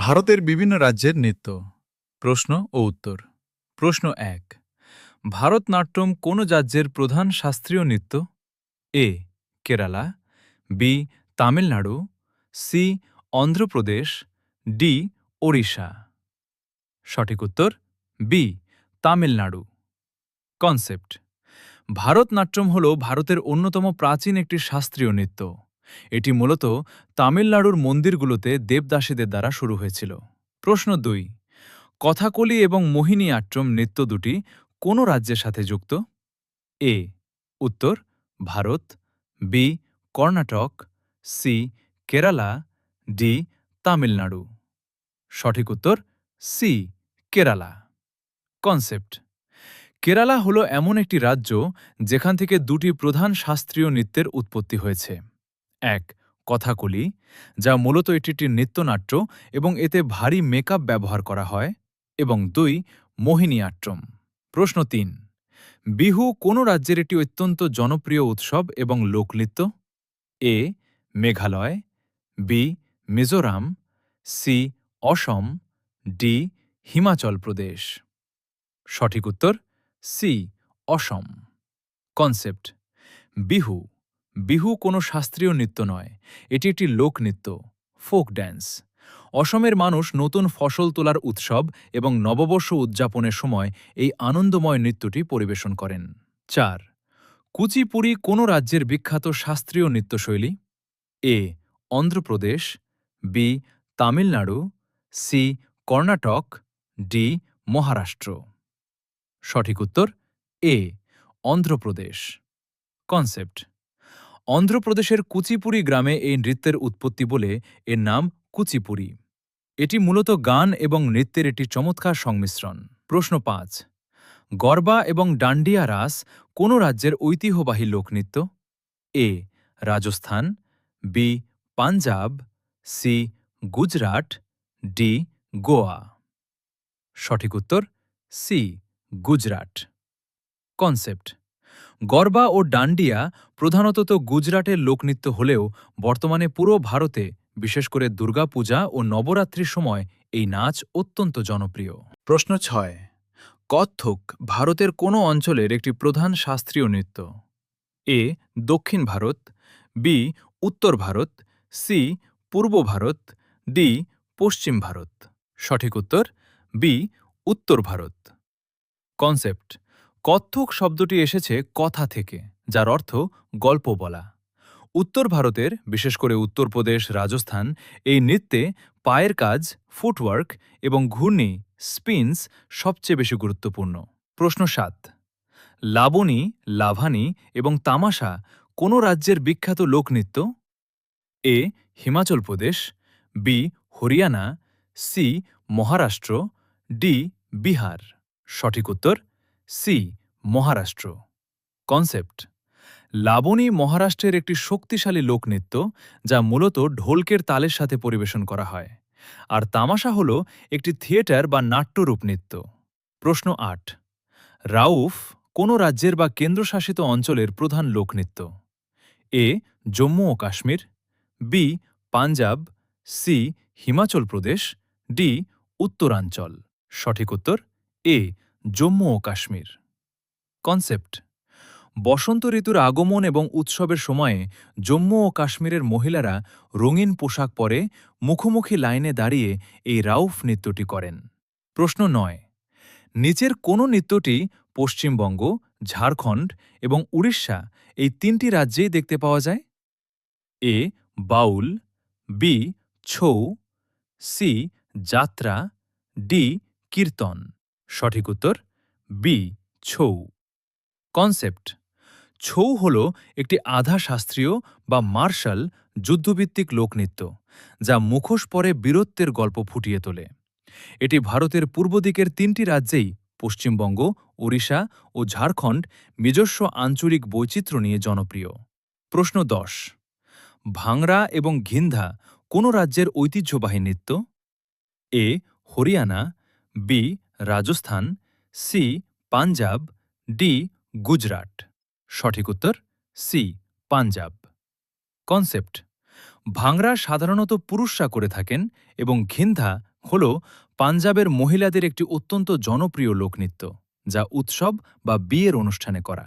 ভারতের বিভিন্ন রাজ্যের নৃত্য। প্রশ্ন ও উত্তর। প্রশ্ন ১। ভারতনাট্যম কোন রাজ্যের প্রধান শাস্ত্রীয় নৃত্য? A. Kerala, B. Tamil Nadu, C. Andhra Pradesh, D. Odisha. সঠিক উত্তর বি. তামিলনাড়ু। কনসেপ্ট: ভারতনাট্যম হল ভারতের অন্যতম প্রাচীন একটি শাস্ত্রীয় নৃত্য। এটি মূলত তামিলনাড়ুর মন্দিরগুলোতে দেবদাসীদের দ্বারা শুরু হয়েছিল। প্রশ্ন ২। কথাকলি এবং মোহিনী আট্টম নৃত্য দুটি কোন রাজ্যের সাথে যুক্ত? এ. উত্তর Bharat, B. Karnataka, C. Kerala, D. Tamil Nadu. সঠিক উত্তর সি. কেরালা। কনসেপ্ট: কেরালা হল এমন একটি রাজ্য যেখান থেকে দুটি প্রধান শাস্ত্রীয় নৃত্যের উৎপত্তি হয়েছে। এক. কথাকলি, যা মূলত একটি নৃত্যনাট্য এবং এতে ভারী মেকআপ ব্যবহার করা হয়, এবং ২. মোহিনী আট্টম। প্রশ্ন ৩। বিহু কোন রাজ্যের একটি অত্যন্ত জনপ্রিয় উৎসব এবং লোকনৃত্য? এ. মেঘালয়, বি. মিজোরাম, সি. অসম, ডি. হিমাচল প্রদেশ। সঠিক উত্তর সি. অসম। কনসেপ্ট: বিহু বিহু কোনো শাস্ত্রীয় নৃত্য নয়, এটি একটি লোকনৃত্য, ফোক ড্যান্স। অসমের মানুষ নতুন ফসল তোলার উৎসব এবং নববর্ষ উদযাপনের সময় এই আনন্দময় নৃত্যটি পরিবেশন করেন। ৪. কুচিপুড়ি কোন রাজ্যের বিখ্যাত শাস্ত্রীয় নৃত্যশৈলী? A. Andhra Pradesh, B. Tamil Nadu, C. Karnataka, D. Maharashtra. সঠিক উত্তর এ. অন্ধ্রপ্রদেশ। কনসেপ্ট: অন্ধ্রপ্রদেশের কুচিপুড়ি গ্রামে এই নৃত্যের উৎপত্তি বলে এর নাম কুচিপুড়ি। এটি মূলত গান এবং নৃত্যের একটি চমৎকার সংমিশ্রণ। প্রশ্ন ৫। গরবা এবং ডান্ডিয়া রাস কোন রাজ্যের ঐতিহ্যবাহী লোকনৃত্য? A. Rajasthan, B. Punjab, C. Gujarat, D. Goa. সঠিক উত্তর সি. গুজরাট। কনসেপ্ট: গরবা ও ডান্ডিয়া প্রধানত গুজরাটের লোকনৃত্য হলেও বর্তমানে পুরো ভারতে, বিশেষ করে দুর্গাপূজা ও নবরাত্রির সময় এই নাচ অত্যন্ত জনপ্রিয়। প্রশ্ন ৬। কত্থক ভারতের কোন অঞ্চলের একটি প্রধান শাস্ত্রীয় নৃত্য? এ. দক্ষিণ ভারত, বি. উত্তর ভারত, সি. পূর্ব ভারত, ডি. পশ্চিম ভারত। সঠিক উত্তর বি. উত্তর ভারত। কনসেপ্ট: কত্থক শব্দটি এসেছে কথা থেকে, যার অর্থ গল্প বলা। উত্তর ভারতের, বিশেষ করে উত্তরপ্রদেশ, রাজস্থান, এই নৃত্যে পায়ের কাজ, ফুটওয়ার্ক এবং ঘূর্ণি, স্পিনস সবচেয়ে বেশি গুরুত্বপূর্ণ। প্রশ্ন ৭। লাবণী, লাভানি এবং তামাশা কোন রাজ্যের বিখ্যাত লোকনৃত্য? A. Himachal Pradesh, B. Haryana, C. Maharashtra, D. Bihar. সঠিক উত্তর সি. মহারাষ্ট্র। কনসেপ্ট: লাবণী মহারাষ্ট্রের একটি শক্তিশালী লোকনৃত্য যা মূলত ঢোলকের তালের সাথে পরিবেশন করা হয়, আর তামাশা হল একটি থিয়েটার বা নাট্যরূপ নৃত্য। প্রশ্ন ৮। রাউফ কোন রাজ্যের বা কেন্দ্রশাসিত অঞ্চলের প্রধান লোকনৃত্য? এ. জম্মু ও Kashmir, B. Punjab, C. Himachal Pradesh, D. উত্তরাঞ্চল। সঠিক উত্তর এ. জম্মু ও কাশ্মীর। কনসেপ্ট: বসন্ত ঋতুর আগমন এবং উৎসবের সময়ে জম্মু ও কাশ্মীরের মহিলারা রঙিন পোশাক পরে মুখোমুখি লাইনে দাঁড়িয়ে এই রাউফ নৃত্যটি করেন। প্রশ্ন ৯। নিচের কোন নৃত্যটি পশ্চিমবঙ্গ, ঝাড়খণ্ড এবং উড়িষ্যা এই তিনটি রাজ্যেই দেখতে পাওয়া যায়? এ. বাউল, বি. ছৌ, সি. যাত্রা, ডি. কীর্তন। সঠিক উত্তর বি. ছৌ। কনসেপ্ট: ছৌ হল একটি আধা শাস্ত্রীয় বা মার্শাল যুদ্ধভিত্তিক লোকনৃত্য যা মুখোশ পরে বীরত্বের গল্প ফুটিয়ে তোলে। এটি ভারতের পূর্ব দিকের তিনটি রাজ্যেই, পশ্চিমবঙ্গ, ওড়িশা ও ঝাড়খণ্ড, নিজস্ব আঞ্চলিক বৈচিত্র্য নিয়ে জনপ্রিয়। প্রশ্ন ১০। ভাংড়া এবং ঘিন্ধা কোন রাজ্যের ঐতিহ্যবাহী নৃত্য? A. Haryana, B. Rajasthan, C. Punjab, D. Gujarat. সঠিক উত্তর সি. পাঞ্জাব। কনসেপ্ট: ভাংড়া সাধারণত পুরুষরা করে থাকেন এবং ঘিন্ধা হল পাঞ্জাবের মহিলাদের একটি অত্যন্ত জনপ্রিয় লোকনৃত্য যা উৎসব বা বিয়ের অনুষ্ঠানে করা